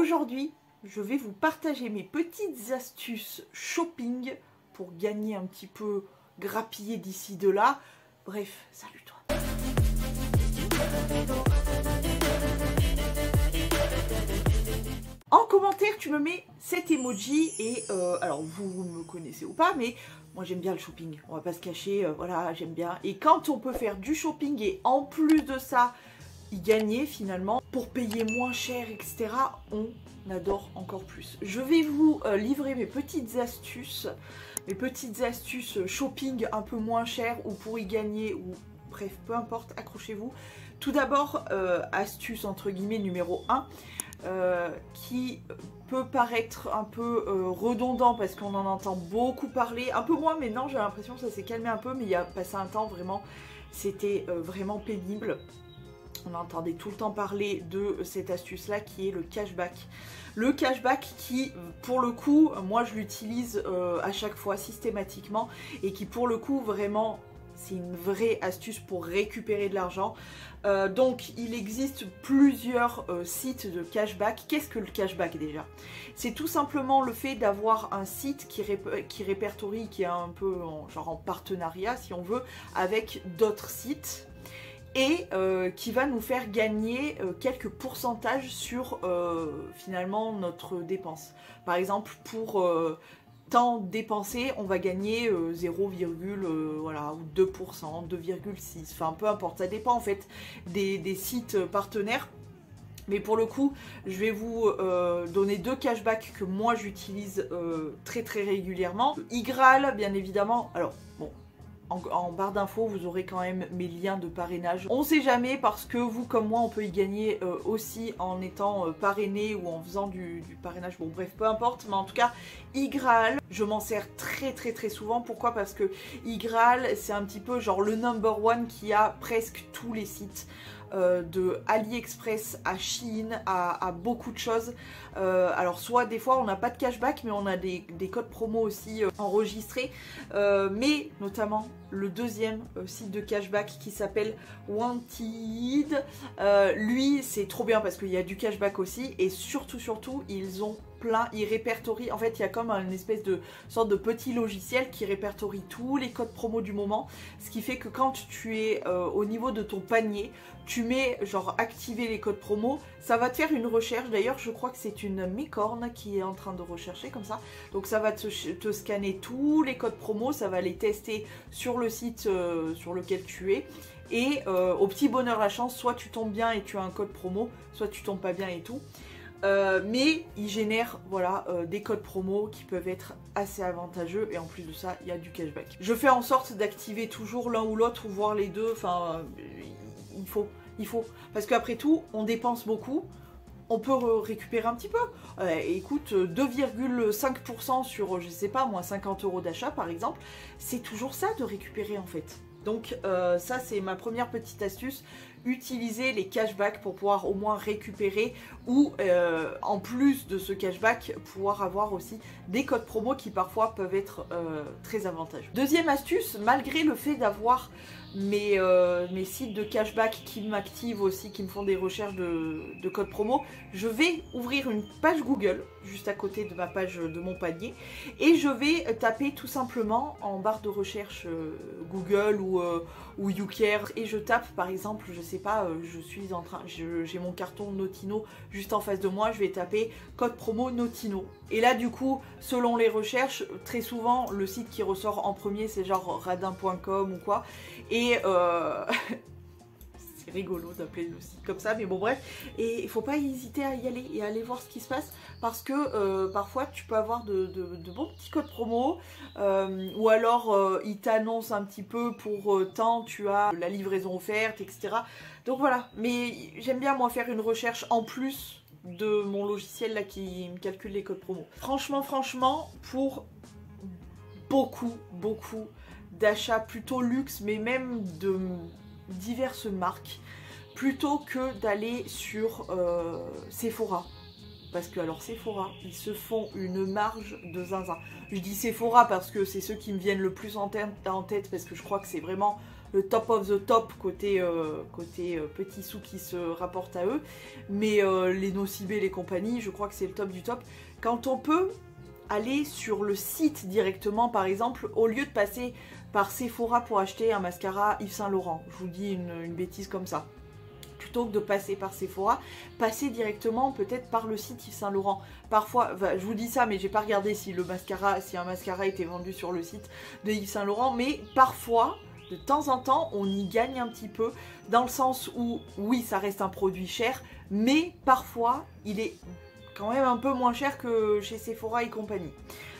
Aujourd'hui, je vais vous partager mes petites astuces shopping pour gagner un petit peu, grappiller d'ici de là. Bref, salut toi. En commentaire, tu me mets cet emoji et alors vous me connaissez ou pas, mais moi j'aime bien le shopping. On va pas se cacher, voilà, j'aime bien. Et quand on peut faire du shopping et en plus de ça, y gagner finalement, pour payer moins cher, etc., on adore encore plus. Je vais vous livrer mes petites astuces shopping un peu moins cher ou pour y gagner, ou bref, peu importe, accrochez-vous. Tout d'abord, astuce entre guillemets numéro 1, qui peut paraître un peu redondant parce qu'on en entend beaucoup parler, un peu moins maintenant, j'ai l'impression que ça s'est calmé un peu, mais il y a passé un temps vraiment, c'était vraiment pénible. On entendait tout le temps parler de cette astuce là qui est le cashback. Le cashback qui, pour le coup, moi je l'utilise à chaque fois systématiquement et qui pour le coup vraiment c'est une vraie astuce pour récupérer de l'argent. Donc il existe plusieurs sites de cashback. Qu'est-ce que le cashback déjà? C'est tout simplement le fait d'avoir un site qui répertorie, qui est un peu genre en partenariat si on veut, avec d'autres sites. Et qui va nous faire gagner quelques pourcentages sur finalement notre dépense. Par exemple, pour tant dépensé, on va gagner 0, voilà, ou 2%, 2,6%, enfin peu importe, ça dépend en fait des sites partenaires. Mais pour le coup, je vais vous donner deux cashbacks que moi j'utilise très régulièrement. Igral, bien évidemment, alors bon, en barre d'infos, vous aurez quand même mes liens de parrainage. On sait jamais parce que vous comme moi, on peut y gagner aussi en étant parrainé ou en faisant du parrainage. Bon bref, peu importe, mais en tout cas, Igral, je m'en sers très souvent. Pourquoi? Parce que Igral, c'est un petit peu genre le number one qui a presque tous les sites. De AliExpress à Shein à beaucoup de choses. Alors soit des fois on n'a pas de cashback mais on a des codes promo aussi enregistrés, mais notamment le deuxième site de cashback qui s'appelle Wanted, lui c'est trop bien parce qu'il y a du cashback aussi et surtout ils ont plein, ils répertorient, en fait il y a comme une espèce de sorte de petit logiciel qui répertorie tous les codes promo du moment, ce qui fait que quand tu es au niveau de ton panier, tu mets genre activer les codes promo, ça va te faire une recherche. D'ailleurs je crois que c'est une mécorne qui est en train de rechercher comme ça, donc ça va te scanner tous les codes promo, ça va les tester sur le site sur lequel tu es. Et au petit bonheur la chance, soit tu tombes bien et tu as un code promo, soit tu tombes pas bien et tout. Mais ils génèrent voilà, des codes promo qui peuvent être assez avantageux et en plus de ça il y a du cashback. Je fais en sorte d'activer toujours l'un ou l'autre ou voir les deux, enfin il faut parce qu'après tout on dépense beaucoup, on peut récupérer un petit peu. Écoute, 2,5% sur je sais pas moi 50 € d'achat par exemple, c'est toujours ça de récupérer en fait. Donc ça c'est ma première petite astuce, utiliser les cashbacks pour pouvoir au moins récupérer ou en plus de ce cashback pouvoir avoir aussi des codes promo qui parfois peuvent être très avantageux. Deuxième astuce, malgré le fait d'avoir mes sites de cashback qui m'activent aussi, qui me font des recherches de codes promo, je vais ouvrir une page Google juste à côté de ma page de mon panier et je vais taper tout simplement en barre de recherche Google ou YouCare et je tape par exemple, je sais pas, j'ai mon carton Notino juste en face de moi, je vais taper code promo Notino et là du coup selon les recherches, très souvent le site qui ressort en premier c'est genre radin.com ou quoi et c'est rigolo d'appeler le site comme ça, mais bon bref, et il faut pas hésiter à y aller et à aller voir ce qui se passe parce que parfois tu peux avoir de bons petits codes promo ou alors ils t'annoncent un petit peu pour tant tu as la livraison offerte, etc. Donc voilà, mais j'aime bien moi faire une recherche en plus de mon logiciel là qui me calcule les codes promo. Franchement, pour beaucoup d'achats plutôt luxe, mais même de diverses marques, plutôt que d'aller sur Sephora. Parce que alors Sephora, ils se font une marge de zinzin. Je dis Sephora parce que c'est ceux qui me viennent le plus en tête parce que je crois que c'est vraiment le top of the top côté petits sous qui se rapportent à eux. Mais les Nocibé, les compagnies, je crois que c'est le top du top. Quand on peut aller sur le site directement, par exemple, au lieu de passer par Sephora pour acheter un mascara Yves Saint Laurent, je vous dis une bêtise comme ça. Plutôt que de passer par Sephora, passer directement peut-être par le site Yves Saint Laurent. Parfois, je vous dis ça, mais j'ai pas regardé si un mascara était vendu sur le site de Yves Saint Laurent, mais parfois, de temps en temps, on y gagne un petit peu, dans le sens où, oui, ça reste un produit cher, mais parfois, il est quand même un peu moins cher que chez Sephora et compagnie.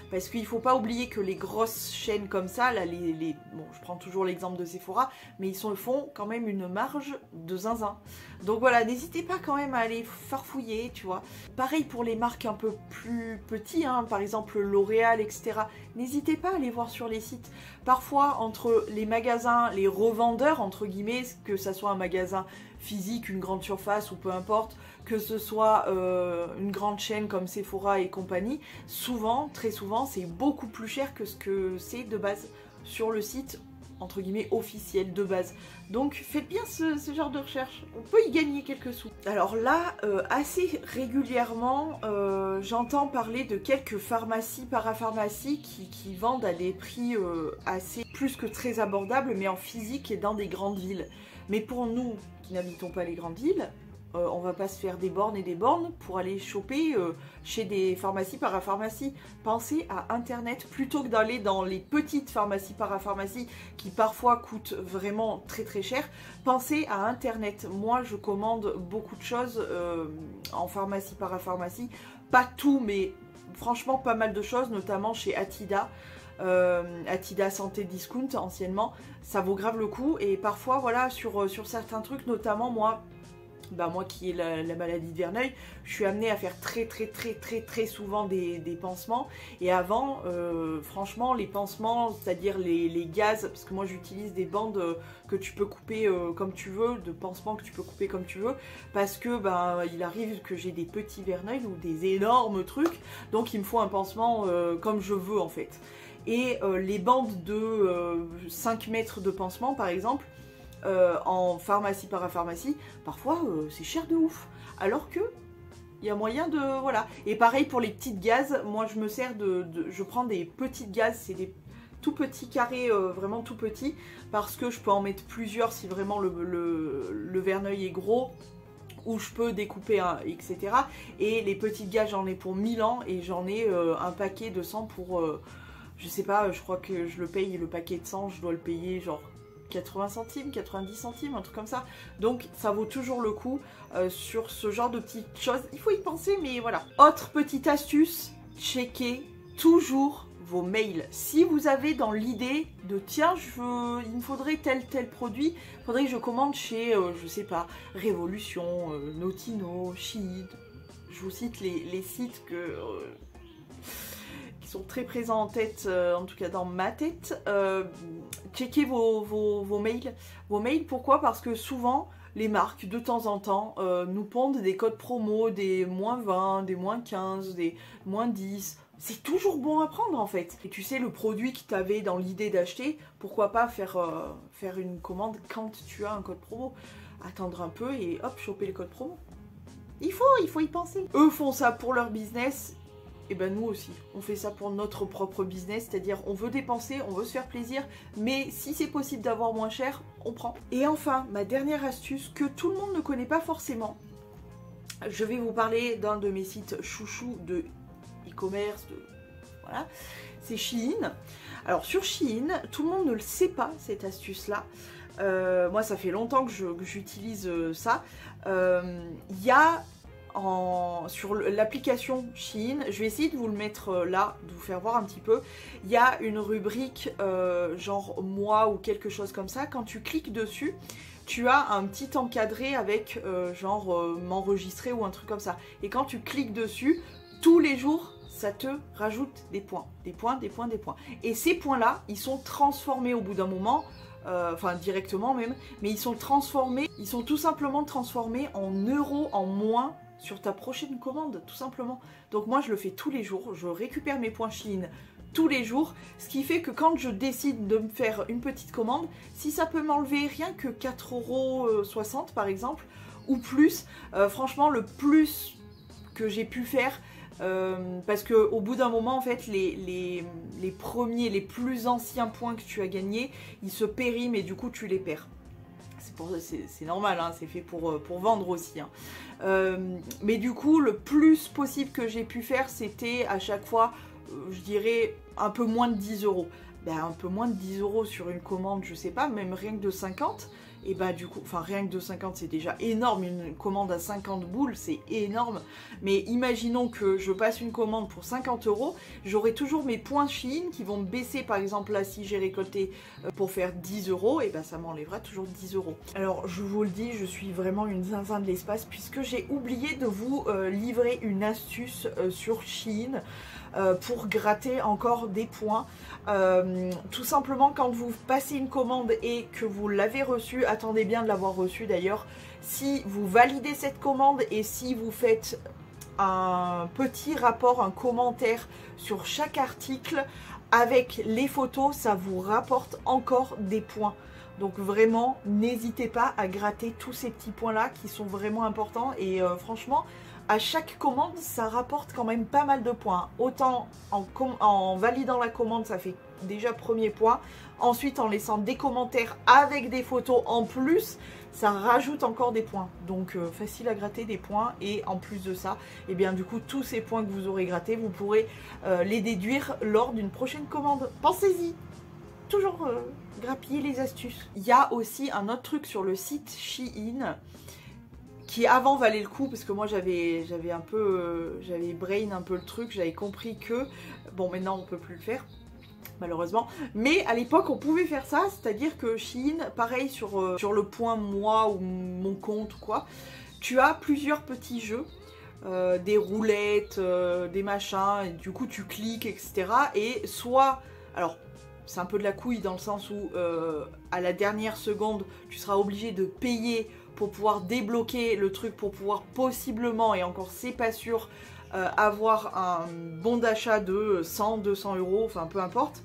Parce qu'il ne faut pas oublier que les grosses chaînes comme ça, là, bon, je prends toujours l'exemple de Sephora, mais ils font quand même une marge de zinzin. Donc voilà, n'hésitez pas quand même à aller farfouiller, tu vois. Pareil pour les marques un peu plus petites, hein, par exemple L'Oréal, etc. N'hésitez pas à aller voir sur les sites. Parfois, entre les magasins, les revendeurs, entre guillemets, que ça soit un magasin physique, une grande surface ou peu importe, que ce soit une grande chaîne comme Sephora et compagnie, souvent, très souvent, c'est beaucoup plus cher que ce que c'est de base sur le site, entre guillemets, officiel de base. Donc faites bien ce genre de recherche, on peut y gagner quelques sous. Alors là, assez régulièrement, j'entends parler de quelques pharmacies, parapharmacies qui vendent à des prix assez plus que très abordables, mais en physique et dans des grandes villes. Mais pour nous qui n'habitons pas les grandes villes, on va pas se faire des bornes et des bornes pour aller choper chez des pharmacies, parapharmacies. Pensez à internet plutôt que d'aller dans les petites pharmacies, parapharmacies qui parfois coûtent vraiment très très cher. Pensez à internet. Moi je commande beaucoup de choses en pharmacie, parapharmacie. Pas tout, mais franchement pas mal de choses, notamment chez Atida. Atida Santé Discount anciennement, ça vaut grave le coup. Et parfois voilà, sur certains trucs, notamment moi qui ai la maladie de Verneuil, je suis amenée à faire très souvent des pansements. Et avant, franchement, les pansements, c'est-à-dire les gaz, parce que moi j'utilise des bandes que tu peux couper comme tu veux, de pansements que tu peux couper comme tu veux, parce que il arrive que j'ai des petits verneuils ou des énormes trucs, donc il me faut un pansement comme je veux en fait. Et les bandes de 5 mètres de pansement par exemple, en pharmacie, parapharmacie, parfois c'est cher de ouf. Alors que il y a moyen de... Voilà. Et pareil pour les petites gaz, moi je me sers je prends des petites gaz, c'est des tout petits carrés, vraiment tout petits, parce que je peux en mettre plusieurs si vraiment le verneuil est gros, où je peux découper etc. Et les petites gaz, j'en ai pour 1000 ans, et j'en ai un paquet de 100 pour... je sais pas, je crois que je le paye, le paquet de 100, je dois le payer genre 80 centimes, 90 centimes, un truc comme ça. Donc ça vaut toujours le coup sur ce genre de petites choses. Il faut y penser, mais voilà. Autre petite astuce, checkez toujours vos mails. Si vous avez dans l'idée de tiens, il me faudrait tel produit, il faudrait que je commande chez, je sais pas, Révolution, Notino, Shein. Je vous cite les sites qui sont très présents en tête, en tout cas dans ma tête. Checkez vos mails. Vos mails, pourquoi? Parce que souvent, les marques, de temps en temps, nous pondent des codes promo, des moins 20, des moins 15, des moins 10. C'est toujours bon à prendre en fait. Et tu sais, le produit que tu avais dans l'idée d'acheter, pourquoi pas faire une commande quand tu as un code promo. Attendre un peu et hop, choper le code promo. Il faut y penser. Eux font ça pour leur business. Et ben nous aussi, on fait ça pour notre propre business, c'est-à-dire on veut dépenser, on veut se faire plaisir, mais si c'est possible d'avoir moins cher, on prend. Et enfin, ma dernière astuce que tout le monde ne connaît pas forcément, je vais vous parler d'un de mes sites chouchous de e-commerce, voilà, c'est Shein. Alors sur Shein, tout le monde ne le sait pas, cette astuce-là. Moi, ça fait longtemps que j'utilise ça. Il y a... sur l'application Shein, je vais essayer de vous le mettre là, de vous faire voir un petit peu. Il y a une rubrique genre moi ou quelque chose comme ça. Quand tu cliques dessus, tu as un petit encadré avec genre m'enregistrer ou un truc comme ça. Et quand tu cliques dessus, tous les jours, ça te rajoute des points. Des points, des points, des points. Et ces points-là, ils sont transformés au bout d'un moment, enfin directement même, mais ils sont transformés, ils sont tout simplement transformés en euros en moins sur ta prochaine commande, tout simplement. Donc moi je le fais tous les jours, je récupère mes points Shein tous les jours, ce qui fait que quand je décide de me faire une petite commande, si ça peut m'enlever rien que 4,60 € par exemple, ou plus, franchement le plus que j'ai pu faire, parce que au bout d'un moment en fait les premiers, les plus anciens points que tu as gagnés, ils se périment et du coup tu les perds. C'est normal, hein, c'est fait pour vendre aussi. Hein. Mais du coup, le plus possible que j'ai pu faire, c'était à chaque fois, je dirais, un peu moins de 10 €. Ben, un peu moins de 10 € sur une commande, je sais pas, même rien que de 50. Et bah du coup, enfin rien que de 50 c'est déjà énorme, une commande à 50 boules c'est énorme, mais imaginons que je passe une commande pour 50 €, j'aurai toujours mes points Shein qui vont me baisser, par exemple là si j'ai récolté pour faire 10 €, et bah ça m'enlèvera toujours 10 €. Alors je vous le dis, je suis vraiment une zinzin de l'espace puisque j'ai oublié de vous livrer une astuce sur Shein pour gratter encore des points. Tout simplement quand vous passez une commande et que vous l'avez reçue, attendez bien de l'avoir reçue d'ailleurs, si vous validez cette commande et si vous faites un petit rapport, un commentaire sur chaque article avec les photos, ça vous rapporte encore des points. Donc vraiment, n'hésitez pas à gratter tous ces petits points là qui sont vraiment importants et franchement, à chaque commande, ça rapporte quand même pas mal de points. Autant en validant la commande, ça fait déjà premier point. Ensuite, en laissant des commentaires avec des photos en plus, ça rajoute encore des points. Donc, facile à gratter des points. Et en plus de ça, et bien du coup, tous ces points que vous aurez grattés, vous pourrez les déduire lors d'une prochaine commande. Pensez-y! Toujours grappiller les astuces. Il y a aussi un autre truc sur le site Shein qui avant valait le coup parce que moi j'avais un peu j'avais brain un peu le truc, j'avais compris que bon maintenant on peut plus le faire malheureusement, mais à l'époque on pouvait faire ça, c'est-à-dire que Shein, pareil sur le point moi ou mon compte ou quoi, tu as plusieurs petits jeux, des roulettes, des machins, et du coup tu cliques etc. et soit, alors c'est un peu de la couille dans le sens où à la dernière seconde tu seras obligé de payer pour pouvoir débloquer le truc, pour pouvoir possiblement, et encore c'est pas sûr, avoir un bon d'achat de 100, 200 €, enfin peu importe.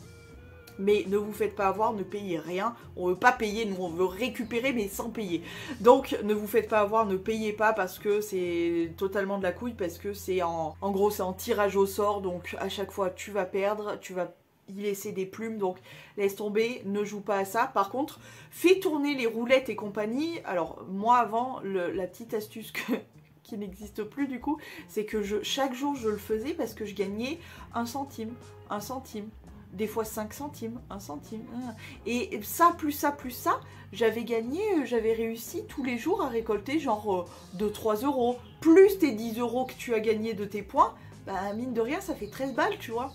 Mais ne vous faites pas avoir, ne payez rien. On veut pas payer, nous on veut récupérer mais sans payer. Donc ne vous faites pas avoir, ne payez pas parce que c'est totalement de la couille, parce que c'est en gros c'est en tirage au sort, donc à chaque fois tu vas perdre, tu vas y laisser des plumes, donc laisse tomber, ne joue pas à ça. Par contre, fais tourner les roulettes et compagnie. Alors moi avant, la petite astuce qui n'existe plus du coup, c'est que chaque jour je le faisais parce que je gagnais 1 centime, 1 centime, des fois 5 centimes, 1 centime. Et ça, plus ça, plus ça, j'avais réussi tous les jours à récolter genre 2-3 €. Plus tes 10 € que tu as gagné de tes points, bah mine de rien ça fait 13 balles, tu vois.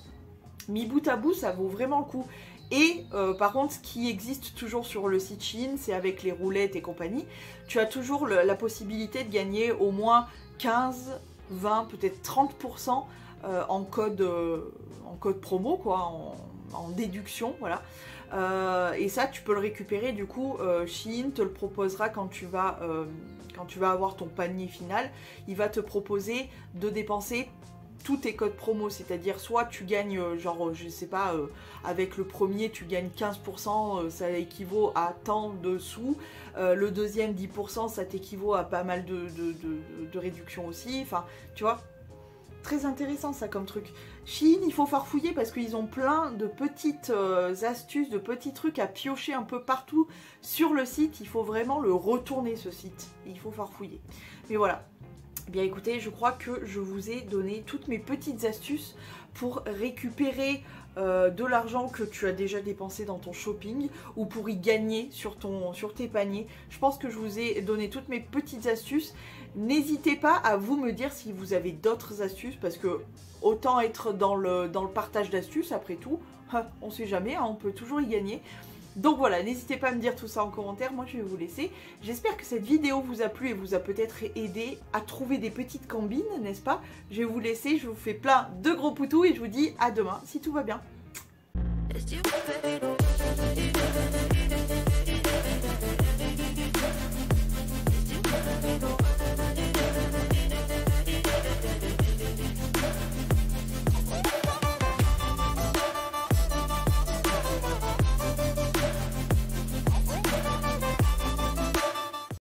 Mis bout à bout, ça vaut vraiment le coup. Et par contre, ce qui existe toujours sur le site Shein, c'est avec les roulettes et compagnie, tu as toujours la possibilité de gagner au moins 15, 20, peut-être 30% en code promo, quoi, en déduction, voilà. Et ça, tu peux le récupérer, du coup, Shein te le proposera quand tu vas avoir ton panier final. Il va te proposer de dépenser tous tes codes promo, c'est-à-dire soit tu gagnes genre je sais pas, avec le premier tu gagnes 15%, ça équivaut à tant de sous, le deuxième 10%, ça t'équivaut à pas mal de réduction aussi, enfin tu vois, très intéressant ça comme truc. Shein, il faut farfouiller parce qu'ils ont plein de petites astuces, de petits trucs à piocher un peu partout sur le site, il faut vraiment le retourner ce site, il faut farfouiller. Mais voilà. Eh bien écoutez, je crois que je vous ai donné toutes mes petites astuces pour récupérer de l'argent que tu as déjà dépensé dans ton shopping ou pour y gagner sur tes paniers. Je pense que je vous ai donné toutes mes petites astuces. N'hésitez pas à vous me dire si vous avez d'autres astuces parce que autant être dans le partage d'astuces après tout, on sait jamais, hein, on peut toujours y gagner. Donc voilà, n'hésitez pas à me dire tout ça en commentaire, moi je vais vous laisser. J'espère que cette vidéo vous a plu et vous a peut-être aidé à trouver des petites combines, n'est-ce pas? Je vais vous laisser, je vous fais plein de gros poutous et je vous dis à demain si tout va bien.